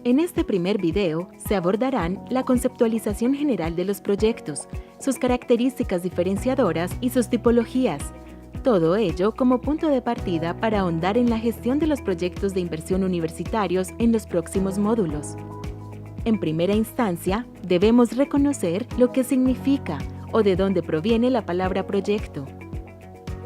En este primer video se abordarán la conceptualización general de los proyectos, sus características diferenciadoras y sus tipologías. Todo ello como punto de partida para ahondar en la gestión de los proyectos de inversión universitarios en los próximos módulos. En primera instancia, debemos reconocer lo que significa o de dónde proviene la palabra proyecto.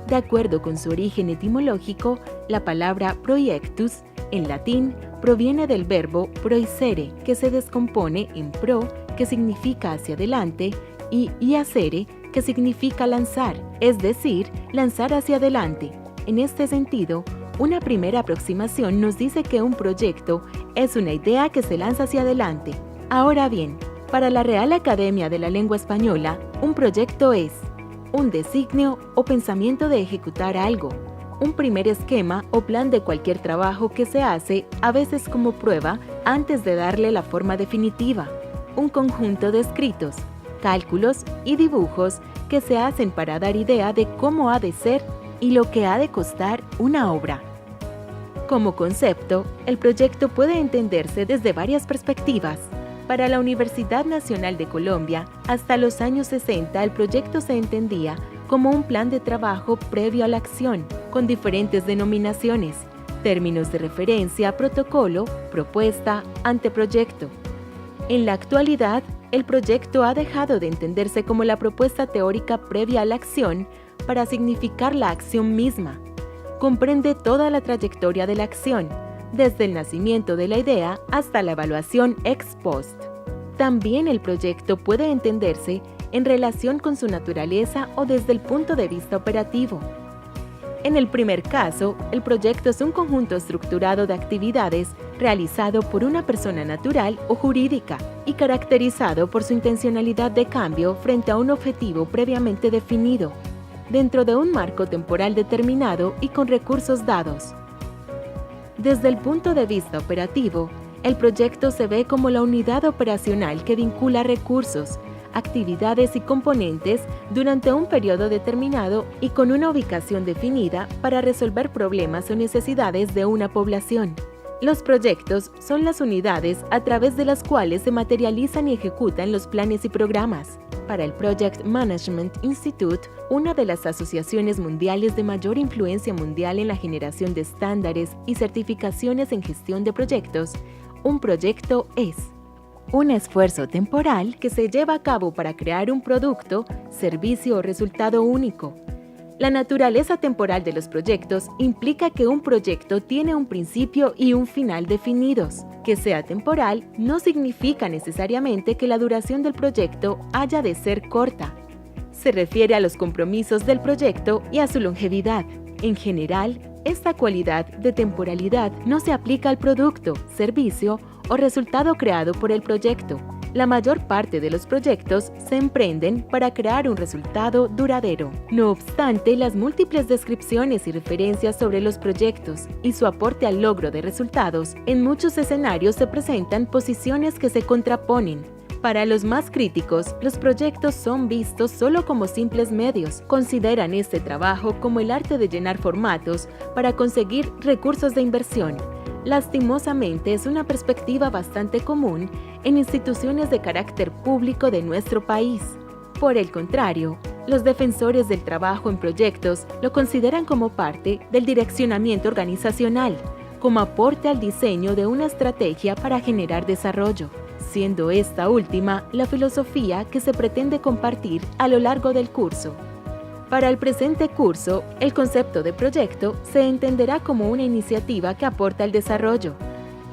De acuerdo con su origen etimológico, la palabra proiectus, en latín, proviene del verbo proicere, que se descompone en pro, que significa hacia adelante, y iacere, que significa lanzar, es decir, lanzar hacia adelante. En este sentido, una primera aproximación nos dice que un proyecto es una idea que se lanza hacia adelante. Ahora bien, para la Real Academia de la Lengua Española, un proyecto es un designio o pensamiento de ejecutar algo, un primer esquema o plan de cualquier trabajo que se hace, a veces como prueba, antes de darle la forma definitiva, un conjunto de escritos, cálculos y dibujos que se hacen para dar idea de cómo ha de ser y lo que ha de costar una obra. Como concepto, el proyecto puede entenderse desde varias perspectivas. Para la Universidad Nacional de Colombia, hasta los años 60 el proyecto se entendía como un plan de trabajo previo a la acción, con diferentes denominaciones, términos de referencia, protocolo, propuesta, anteproyecto. En la actualidad, el proyecto ha dejado de entenderse como la propuesta teórica previa a la acción para significar la acción misma. Comprende toda la trayectoria de la acción, desde el nacimiento de la idea hasta la evaluación ex post. También el proyecto puede entenderse en relación con su naturaleza o desde el punto de vista operativo. En el primer caso, el proyecto es un conjunto estructurado de actividades realizado por una persona natural o jurídica y caracterizado por su intencionalidad de cambio frente a un objetivo previamente definido, dentro de un marco temporal determinado y con recursos dados. Desde el punto de vista operativo, el proyecto se ve como la unidad operacional que vincula recursos, actividades y componentes durante un periodo determinado y con una ubicación definida para resolver problemas o necesidades de una población. Los proyectos son las unidades a través de las cuales se materializan y ejecutan los planes y programas. Para el Project Management Institute, una de las asociaciones mundiales de mayor influencia mundial en la generación de estándares y certificaciones en gestión de proyectos, un proyecto es un esfuerzo temporal que se lleva a cabo para crear un producto, servicio o resultado único. La naturaleza temporal de los proyectos implica que un proyecto tiene un principio y un final definidos. Que sea temporal no significa necesariamente que la duración del proyecto haya de ser corta. Se refiere a los compromisos del proyecto y a su longevidad. En general, esta cualidad de temporalidad no se aplica al producto, servicio o resultado creado por el proyecto. La mayor parte de los proyectos se emprenden para crear un resultado duradero. No obstante, las múltiples descripciones y referencias sobre los proyectos y su aporte al logro de resultados, en muchos escenarios se presentan posiciones que se contraponen. Para los más críticos, los proyectos son vistos solo como simples medios. Consideran este trabajo como el arte de llenar formatos para conseguir recursos de inversión. Lastimosamente, es una perspectiva bastante común en instituciones de carácter público de nuestro país. Por el contrario, los defensores del trabajo en proyectos lo consideran como parte del direccionamiento organizacional, como aporte al diseño de una estrategia para generar desarrollo, siendo esta última la filosofía que se pretende compartir a lo largo del curso. Para el presente curso, el concepto de proyecto se entenderá como una iniciativa que aporta al desarrollo,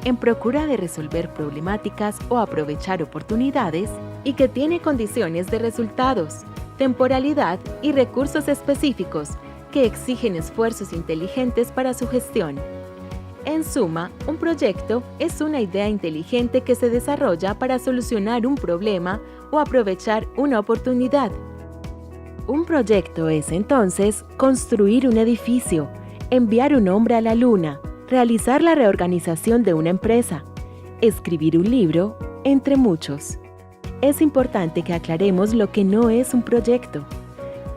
en procura de resolver problemáticas o aprovechar oportunidades y que tiene condiciones de resultados, temporalidad y recursos específicos que exigen esfuerzos inteligentes para su gestión. En suma, un proyecto es una idea inteligente que se desarrolla para solucionar un problema o aprovechar una oportunidad. Un proyecto es entonces construir un edificio, enviar un hombre a la luna, realizar la reorganización de una empresa, escribir un libro, entre muchos. Es importante que aclaremos lo que no es un proyecto.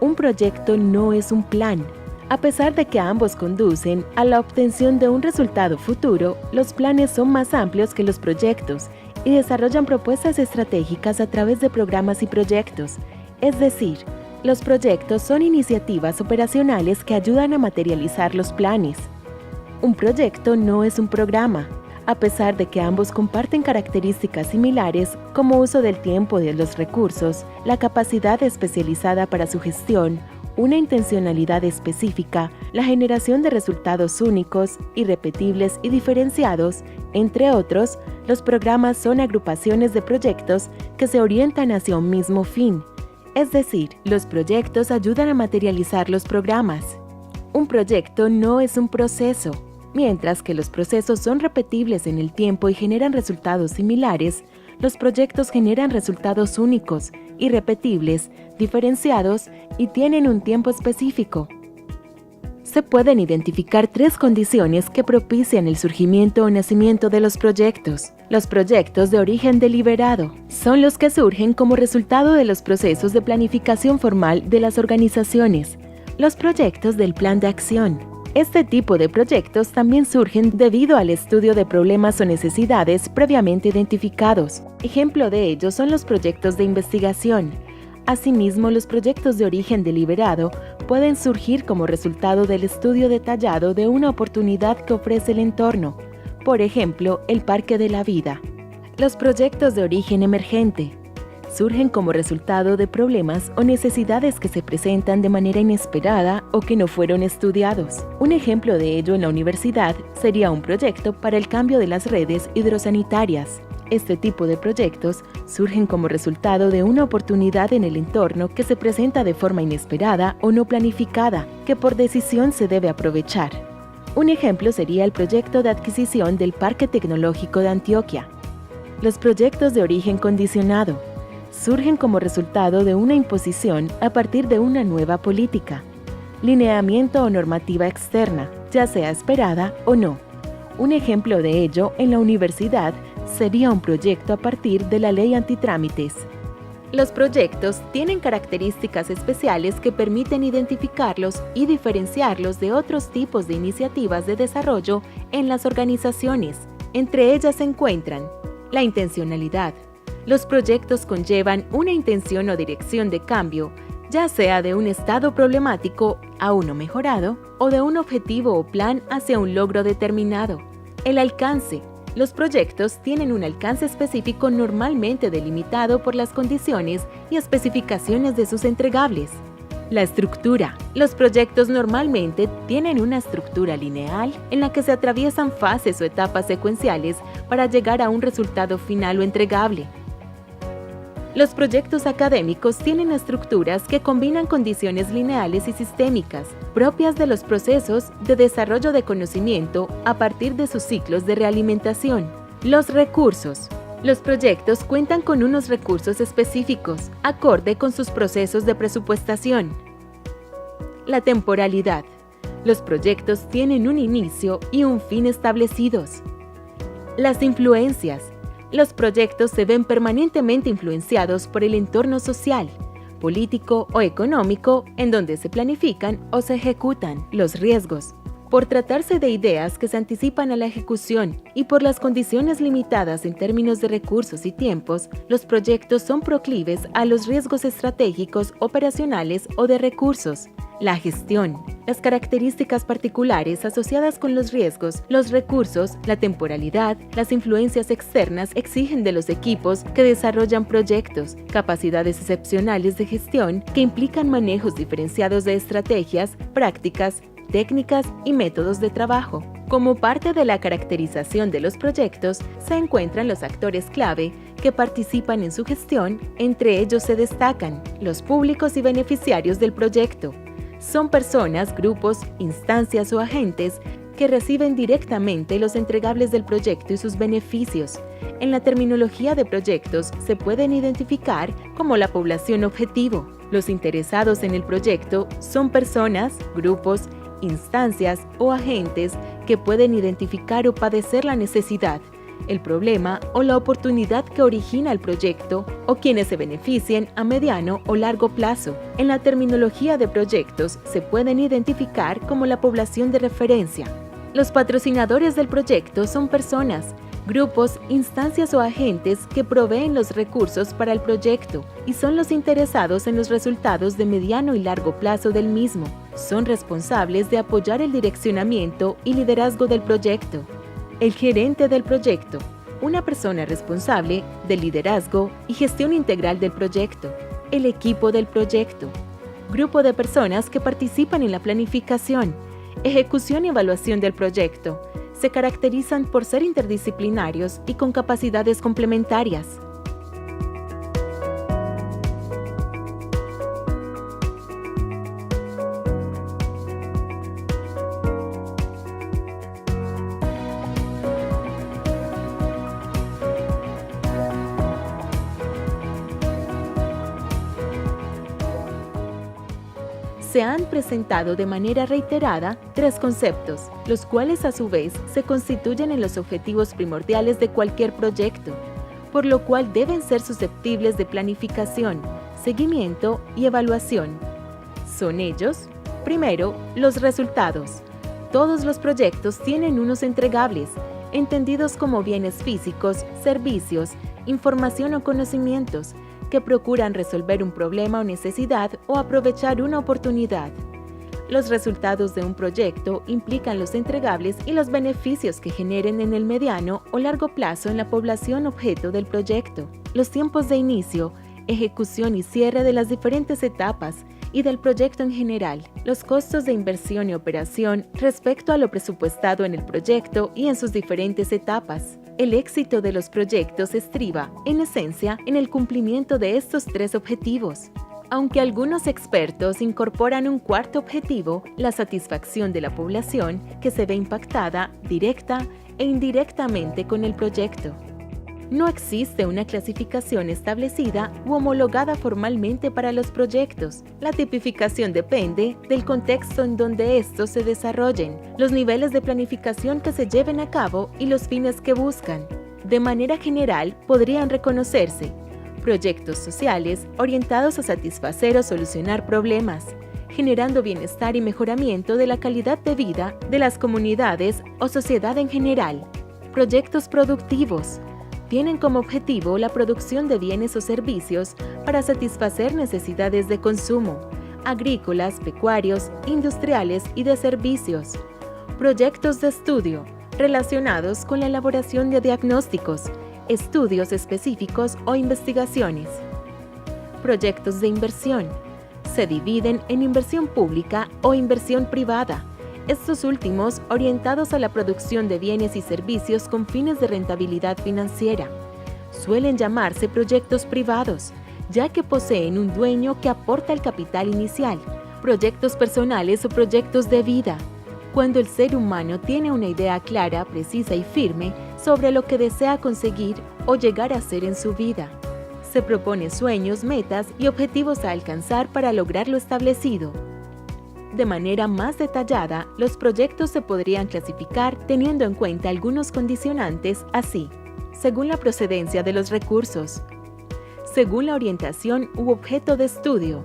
Un proyecto no es un plan, A pesar de que ambos conducen a la obtención de un resultado futuro, los planes son más amplios que los proyectos y desarrollan propuestas estratégicas a través de programas y proyectos. Es decir, los proyectos son iniciativas operacionales que ayudan a materializar los planes. Un proyecto no es un programa, a pesar de que ambos comparten características similares como uso del tiempo y de los recursos, la capacidad especializada para su gestión, una intencionalidad específica, la generación de resultados únicos, irrepetibles y diferenciados, entre otros. Los programas son agrupaciones de proyectos que se orientan hacia un mismo fin. Es decir, los proyectos ayudan a materializar los programas. Un proyecto no es un proceso. Mientras que los procesos son repetibles en el tiempo y generan resultados similares, los proyectos generan resultados únicos, irrepetibles, diferenciados y tienen un tiempo específico. Se pueden identificar 3 condiciones que propician el surgimiento o nacimiento de los proyectos. Los proyectos de origen deliberado son los que surgen como resultado de los procesos de planificación formal de las organizaciones. Los proyectos del plan de acción. Este tipo de proyectos también surgen debido al estudio de problemas o necesidades previamente identificados. Ejemplo de ello son los proyectos de investigación. Asimismo, los proyectos de origen deliberado pueden surgir como resultado del estudio detallado de una oportunidad que ofrece el entorno, por ejemplo, el Parque de la Vida. Los proyectos de origen emergente surgen como resultado de problemas o necesidades que se presentan de manera inesperada o que no fueron estudiados. Un ejemplo de ello en la universidad sería un proyecto para el cambio de las redes hidrosanitarias. Este tipo de proyectos surgen como resultado de una oportunidad en el entorno que se presenta de forma inesperada o no planificada, que por decisión se debe aprovechar. Un ejemplo sería el proyecto de adquisición del Parque Tecnológico de Antioquia. Los proyectos de origen condicionado surgen como resultado de una imposición a partir de una nueva política, lineamiento o normativa externa, ya sea esperada o no. Un ejemplo de ello en la universidad sería un proyecto a partir de la ley antitrámites. Los proyectos tienen características especiales que permiten identificarlos y diferenciarlos de otros tipos de iniciativas de desarrollo en las organizaciones. Entre ellas se encuentran la intencionalidad. Los proyectos conllevan una intención o dirección de cambio, ya sea de un estado problemático a uno mejorado o de un objetivo o plan hacia un logro determinado. El alcance. Los proyectos tienen un alcance específico normalmente delimitado por las condiciones y especificaciones de sus entregables. La estructura. Los proyectos normalmente tienen una estructura lineal en la que se atraviesan fases o etapas secuenciales para llegar a un resultado final o entregable. Los proyectos académicos tienen estructuras que combinan condiciones lineales y sistémicas, propias de los procesos de desarrollo de conocimiento a partir de sus ciclos de realimentación. Los recursos. Los proyectos cuentan con unos recursos específicos, acorde con sus procesos de presupuestación. La temporalidad. Los proyectos tienen un inicio y un fin establecidos. Las influencias. Los proyectos se ven permanentemente influenciados por el entorno social, político o económico en donde se planifican o se ejecutan. Los riesgos. Por tratarse de ideas que se anticipan a la ejecución y por las condiciones limitadas en términos de recursos y tiempos, los proyectos son proclives a los riesgos estratégicos, operacionales o de recursos. La gestión. Las características particulares asociadas con los riesgos, los recursos, la temporalidad, las influencias externas exigen de los equipos que desarrollan proyectos, capacidades excepcionales de gestión que implican manejos diferenciados de estrategias, prácticas, técnicas y métodos de trabajo. Como parte de la caracterización de los proyectos, se encuentran los actores clave que participan en su gestión. Entre ellos se destacan los públicos y beneficiarios del proyecto. Son personas, grupos, instancias o agentes que reciben directamente los entregables del proyecto y sus beneficios. En la terminología de proyectos se pueden identificar como la población objetivo. Los interesados en el proyecto son personas, grupos, instancias o agentes que pueden identificar o padecer la necesidad el problema o la oportunidad que origina el proyecto o quienes se beneficien a mediano o largo plazo. En la terminología de proyectos se pueden identificar como la población de referencia. Los patrocinadores del proyecto son personas, grupos, instancias o agentes que proveen los recursos para el proyecto y son los interesados en los resultados de mediano y largo plazo del mismo. Son responsables de apoyar el direccionamiento y liderazgo del proyecto. El gerente del proyecto, una persona responsable del liderazgo y gestión integral del proyecto. El equipo del proyecto, grupo de personas que participan en la planificación, ejecución y evaluación del proyecto. Se caracterizan por ser interdisciplinarios y con capacidades complementarias. Se han presentado de manera reiterada 3 conceptos, los cuales a su vez se constituyen en los objetivos primordiales de cualquier proyecto, por lo cual deben ser susceptibles de planificación, seguimiento y evaluación. Son ellos, primero, los resultados. Todos los proyectos tienen unos entregables, entendidos como bienes físicos, servicios, información o conocimientos, que procuran resolver un problema o necesidad o aprovechar una oportunidad. Los resultados de un proyecto implican los entregables y los beneficios que generen en el mediano o largo plazo en la población objeto del proyecto, los tiempos de inicio, ejecución y cierre de las diferentes etapas y del proyecto en general, los costos de inversión y operación respecto a lo presupuestado en el proyecto y en sus diferentes etapas. El éxito de los proyectos estriba, en esencia, en el cumplimiento de estos 3 objetivos. Aunque algunos expertos incorporan un cuarto objetivo, la satisfacción de la población que se ve impactada directa e indirectamente con el proyecto. No existe una clasificación establecida u homologada formalmente para los proyectos. La tipificación depende del contexto en donde estos se desarrollen, los niveles de planificación que se lleven a cabo y los fines que buscan. De manera general, podrían reconocerse proyectos sociales orientados a satisfacer o solucionar problemas, generando bienestar y mejoramiento de la calidad de vida de las comunidades o sociedad en general. Proyectos productivos tienen como objetivo la producción de bienes o servicios para satisfacer necesidades de consumo, agrícolas, pecuarios, industriales y de servicios. Proyectos de estudio, relacionados con la elaboración de diagnósticos, estudios específicos o investigaciones. Proyectos de inversión. Se dividen en inversión pública o inversión privada. Estos últimos orientados a la producción de bienes y servicios con fines de rentabilidad financiera. Suelen llamarse proyectos privados, ya que poseen un dueño que aporta el capital inicial, proyectos personales o proyectos de vida. Cuando el ser humano tiene una idea clara, precisa y firme sobre lo que desea conseguir o llegar a ser en su vida. Se propone sueños, metas y objetivos a alcanzar para lograr lo establecido. De manera más detallada, los proyectos se podrían clasificar teniendo en cuenta algunos condicionantes así, según la procedencia de los recursos, según la orientación u objeto de estudio,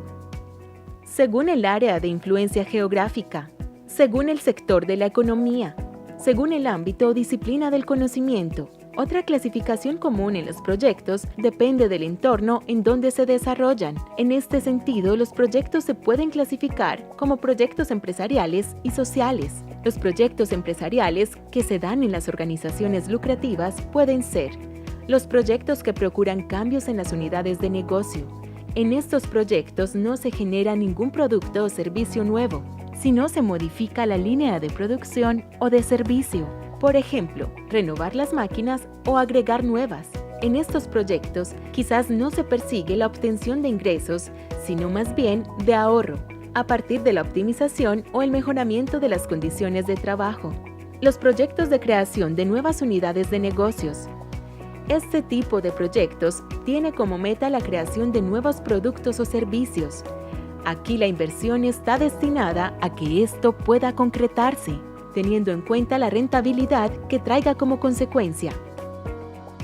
según el área de influencia geográfica, según el sector de la economía, según el ámbito o disciplina del conocimiento. Otra clasificación común en los proyectos depende del entorno en donde se desarrollan. En este sentido, los proyectos se pueden clasificar como proyectos empresariales y sociales. Los proyectos empresariales que se dan en las organizaciones lucrativas pueden ser los proyectos que procuran cambios en las unidades de negocio. En estos proyectos no se genera ningún producto o servicio nuevo, sino se modifica la línea de producción o de servicio. Por ejemplo, renovar las máquinas o agregar nuevas. En estos proyectos, quizás no se persigue la obtención de ingresos, sino más bien de ahorro, a partir de la optimización o el mejoramiento de las condiciones de trabajo. Los proyectos de creación de nuevas unidades de negocios. Este tipo de proyectos tiene como meta la creación de nuevos productos o servicios. Aquí la inversión está destinada a que esto pueda concretarse, teniendo en cuenta la rentabilidad que traiga como consecuencia.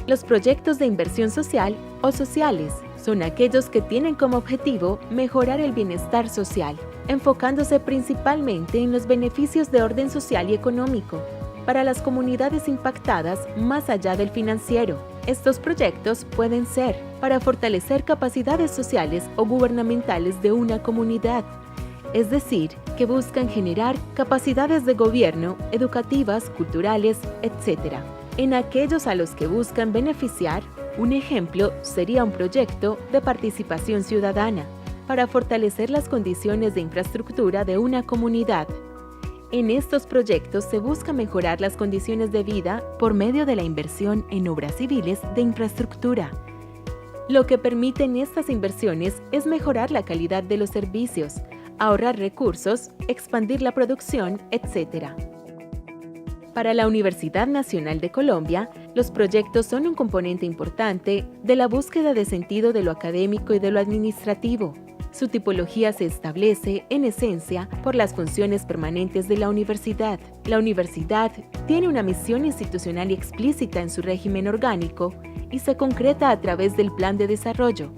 Los proyectos de inversión social o sociales son aquellos que tienen como objetivo mejorar el bienestar social, enfocándose principalmente en los beneficios de orden social y económico para las comunidades impactadas más allá del financiero. Estos proyectos pueden ser para fortalecer capacidades sociales o gubernamentales de una comunidad, es decir, que buscan generar capacidades de gobierno, educativas, culturales, etc. En aquellos a los que buscan beneficiar, un ejemplo sería un proyecto de participación ciudadana para fortalecer las condiciones de infraestructura de una comunidad. En estos proyectos se busca mejorar las condiciones de vida por medio de la inversión en obras civiles de infraestructura. Lo que permiten estas inversiones es mejorar la calidad de los servicios, ahorrar recursos, expandir la producción, etc. Para la Universidad Nacional de Colombia, los proyectos son un componente importante de la búsqueda de sentido de lo académico y de lo administrativo. Su tipología se establece, en esencia, por las funciones permanentes de la universidad. La universidad tiene una misión institucional y explícita en su régimen orgánico y se concreta a través del plan de desarrollo.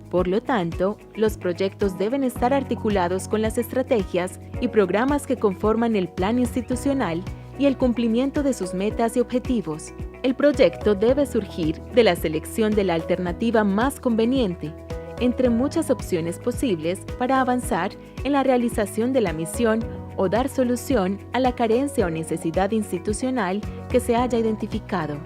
Por lo tanto, los proyectos deben estar articulados con las estrategias y programas que conforman el plan institucional y el cumplimiento de sus metas y objetivos. El proyecto debe surgir de la selección de la alternativa más conveniente, entre muchas opciones posibles para avanzar en la realización de la misión o dar solución a la carencia o necesidad institucional que se haya identificado.